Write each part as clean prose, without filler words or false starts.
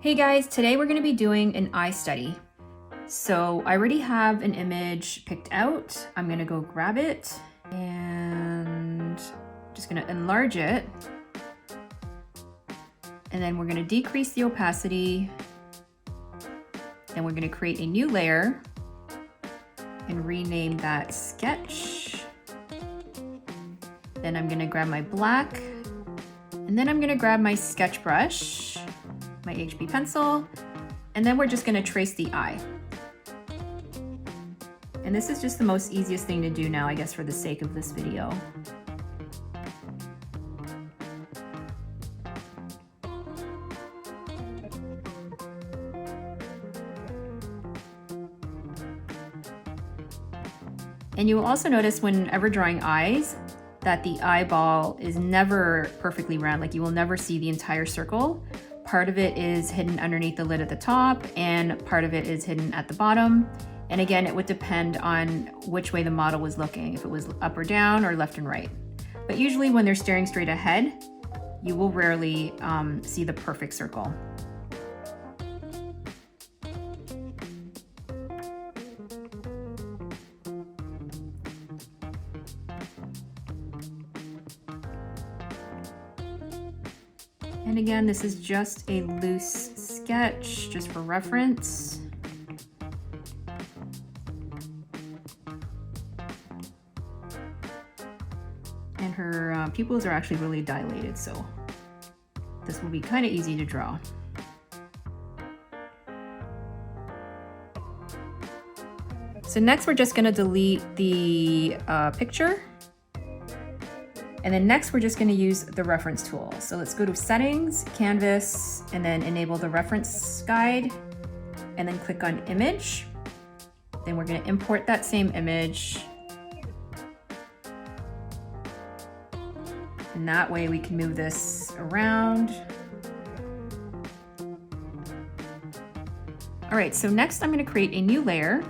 Hey guys, today we're going to be doing an eye study. So I already have an image picked out. I'm going to go grab it and just going to enlarge it. And then we're going to decrease the opacity. Then we're going to create a new layer and rename that sketch. Then I'm going to grab my black, and then I'm going to grab my sketch brush, my HB pencil, and then we're just going to trace the eye. And this is just the most easiest thing to do now, I guess, for the sake of this video. And you will also notice whenever drawing eyes that the eyeball is never perfectly round, like you will never see the entire circle. Part of it is hidden underneath the lid at the top and part of it is hidden at the bottom. And again, it would depend on which way the model was looking, if it was up or down or left and right. But usually when they're staring straight ahead, you will rarely see the perfect circle. And again, this is just a loose sketch, just for reference. And her pupils are actually really dilated, so this will be kind of easy to draw. So next we're just going to delete the picture. And then next we're just going to use the reference tool. So let's go to settings, canvas, and then enable the reference guide, and then click on image. Then we're going to import that same image. And that way we can move this around. All right, so next I'm going to create a new layer,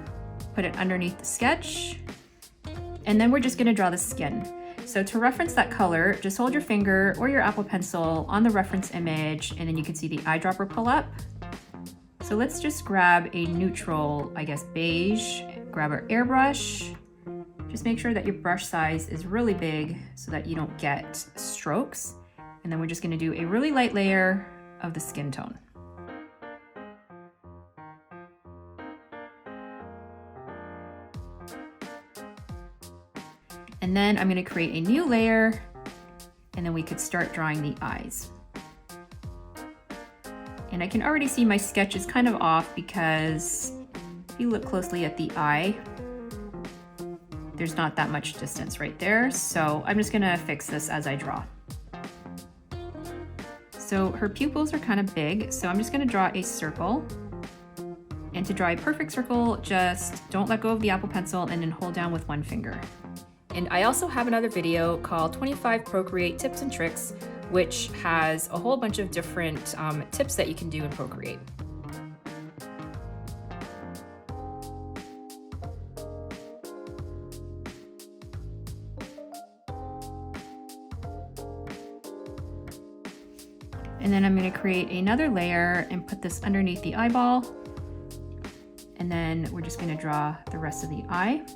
put it underneath the sketch, and then we're just going to draw the skin. So to reference that color, just hold your finger or your Apple Pencil on the reference image, and then you can see the eyedropper pull up. So let's just grab a neutral, I guess, beige, grab our airbrush. Just make sure that your brush size is really big so that you don't get strokes. And then we're just gonna do a really light layer of the skin tone. And then I'm going to create a new layer, and then we could start drawing the eyes. And I can already see my sketch is kind of off because if you look closely at the eye, there's not that much distance right there. So I'm just going to fix this as I draw. So her pupils are kind of big, so I'm just going to draw a circle. And to draw a perfect circle, just don't let go of the Apple Pencil and then hold down with one finger. And I also have another video called 25 Procreate Tips and Tricks, which has a whole bunch of different tips that you can do in Procreate. And then I'm going to create another layer and put this underneath the eyeball. And then we're just going to draw the rest of the eye.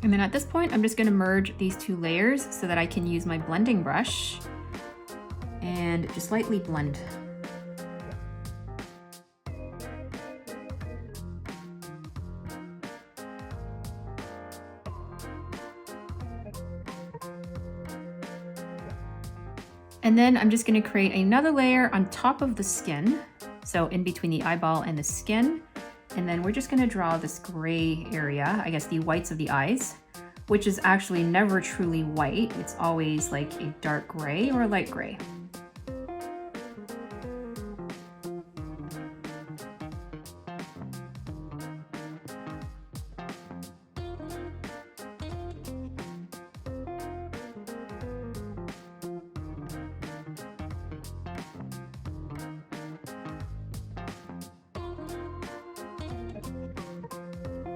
And then at this point, I'm just going to merge these two layers so that I can use my blending brush and just lightly blend. And then I'm just going to create another layer on top of the skin, so in between the eyeball and the skin. And then we're just going to draw this gray area, I guess the whites of the eyes, which is actually never truly white. It's always like a dark gray or a light gray.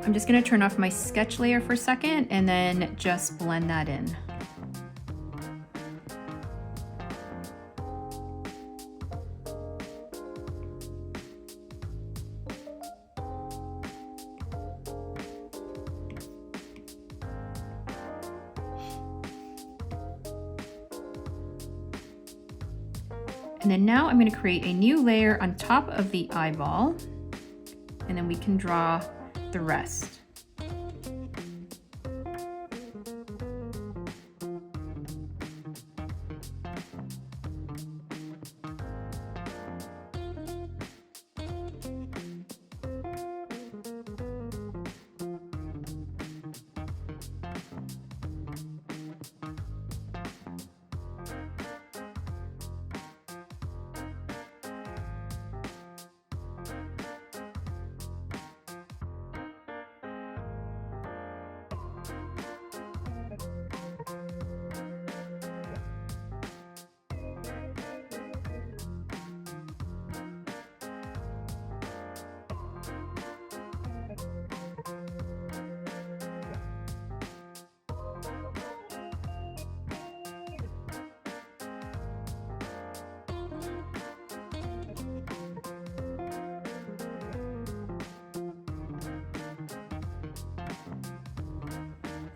I'm just gonna turn off my sketch layer for a second and then just blend that in. And then now I'm going to create a new layer on top of the eyeball, and then we can draw the rest.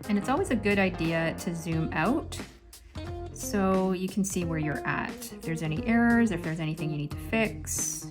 And it's always a good idea to zoom out so you can see where you're at. If there's any errors, if there's anything you need to fix.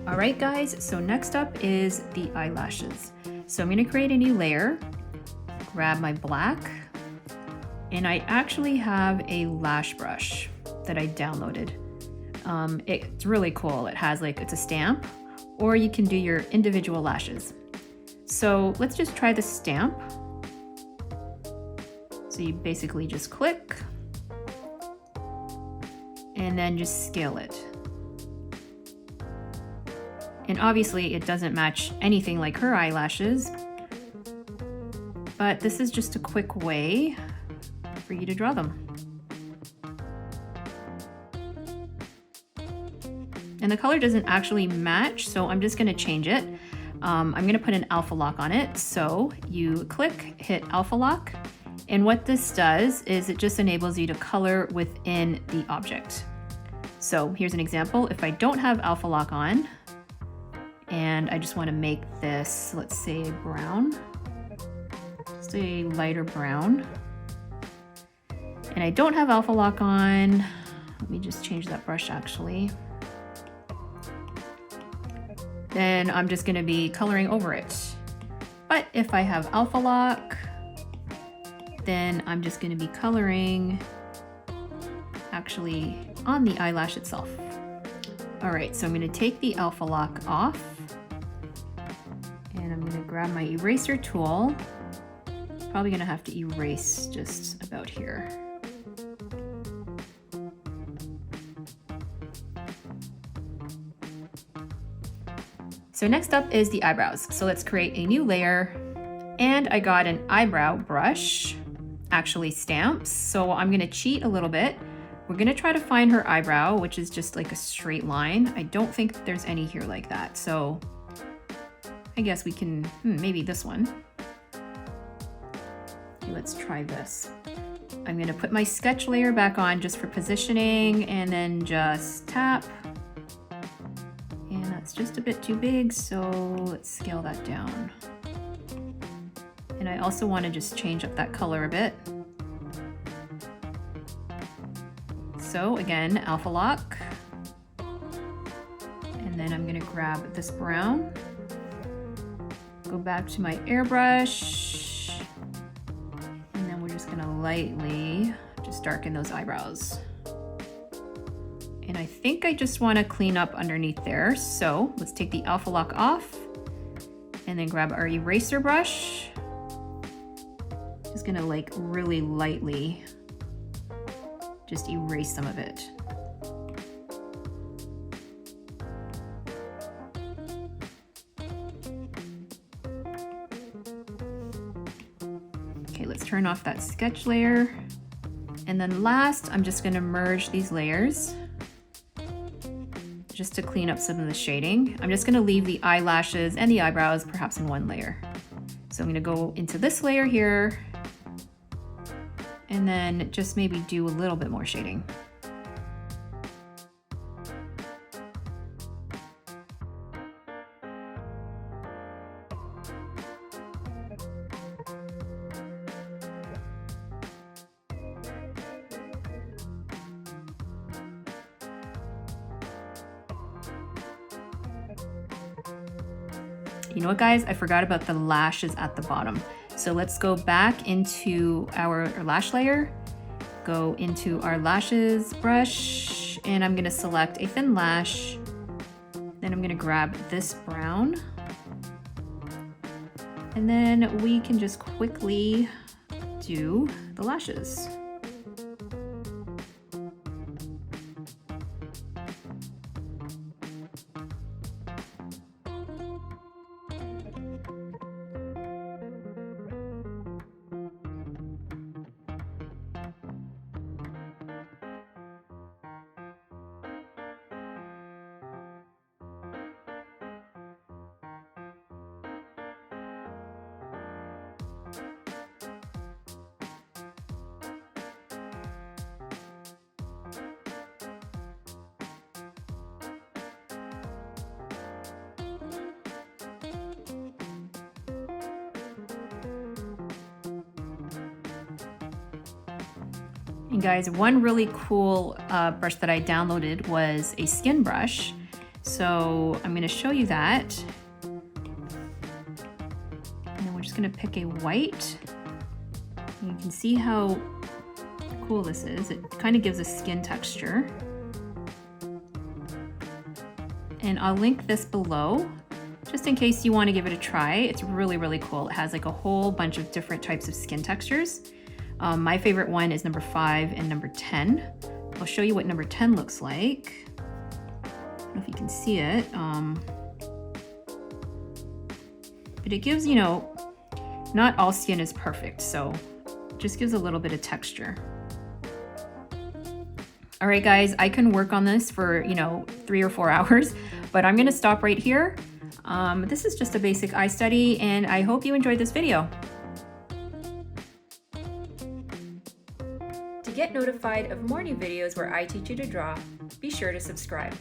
All right, guys, so next up is the eyelashes. So I'm gonna create a new layer, grab my black, and I actually have a lash brush that I downloaded. It's really cool. It has it's a stamp, or you can do your individual lashes. So let's just try the stamp. So you basically just click and then just scale it. And obviously it doesn't match anything like her eyelashes, but this is just a quick way for you to draw them. And the color doesn't actually match, so I'm just gonna change it. I'm gonna put an alpha lock on it. So you click, hit alpha lock, and what this does is it just enables you to color within the object. So here's an example. If I don't have alpha lock on, and I just want to make this, let's say brown, just a lighter brown, and I don't have alpha lock on, let me just change that brush actually, then I'm just going to be coloring over it. But if I have alpha lock, then I'm just going to be coloring actually on the eyelash itself. All right, so I'm going to take the alpha lock off, and I'm going to grab my eraser tool. Probably going to have to erase just about here. So next up is the eyebrows. So let's create a new layer, and I got an eyebrow brush, actually stamps. So I'm going to cheat a little bit. We're gonna try to find her eyebrow, which is just like a straight line. I don't think there's any here like that. So I guess we can, maybe this one. Okay, let's try this. I'm gonna put my sketch layer back on just for positioning, and then just tap. And that's just a bit too big, so let's scale that down. And And I also want to just change up that color a bit. So again, alpha lock. And then I'm going to grab this brown, go back to my airbrush, and then we're just going to lightly just darken those eyebrows. And I think I just want to clean up underneath there. So let's take the alpha lock off and then grab our eraser brush. Just going to like really lightly just erase some of it. Okay, let's turn off that sketch layer. And then last, I'm just gonna merge these layers just to clean up some of the shading. I'm just gonna leave the eyelashes and the eyebrows perhaps in one layer. So I'm gonna go into this layer here and then just maybe do a little bit more shading. You know what, guys? I forgot about the lashes at the bottom. So let's go back into our lash layer, go into our lashes brush, and I'm gonna select a thin lash. Then I'm gonna grab this brown. And then we can just quickly do the lashes. And guys, one really cool brush that I downloaded was a skin brush. So I'm gonna show you that. And then we're just gonna pick a white. And you can see how cool this is. It kind of gives a skin texture. And I'll link this below, just in case you wanna give it a try. It's really, really cool. It has like a whole bunch of different types of skin textures. My favorite one is number 5 and number 10. I'll show you what number 10 looks like. I don't know if you can see it. But it gives, you know, not all skin is perfect, so it just gives a little bit of texture. All right, guys, I can work on this for, 3 or 4 hours, but I'm gonna stop right here. This is just a basic eye study, and I hope you enjoyed this video. To get notified of more new videos where I teach you to draw, be sure to subscribe.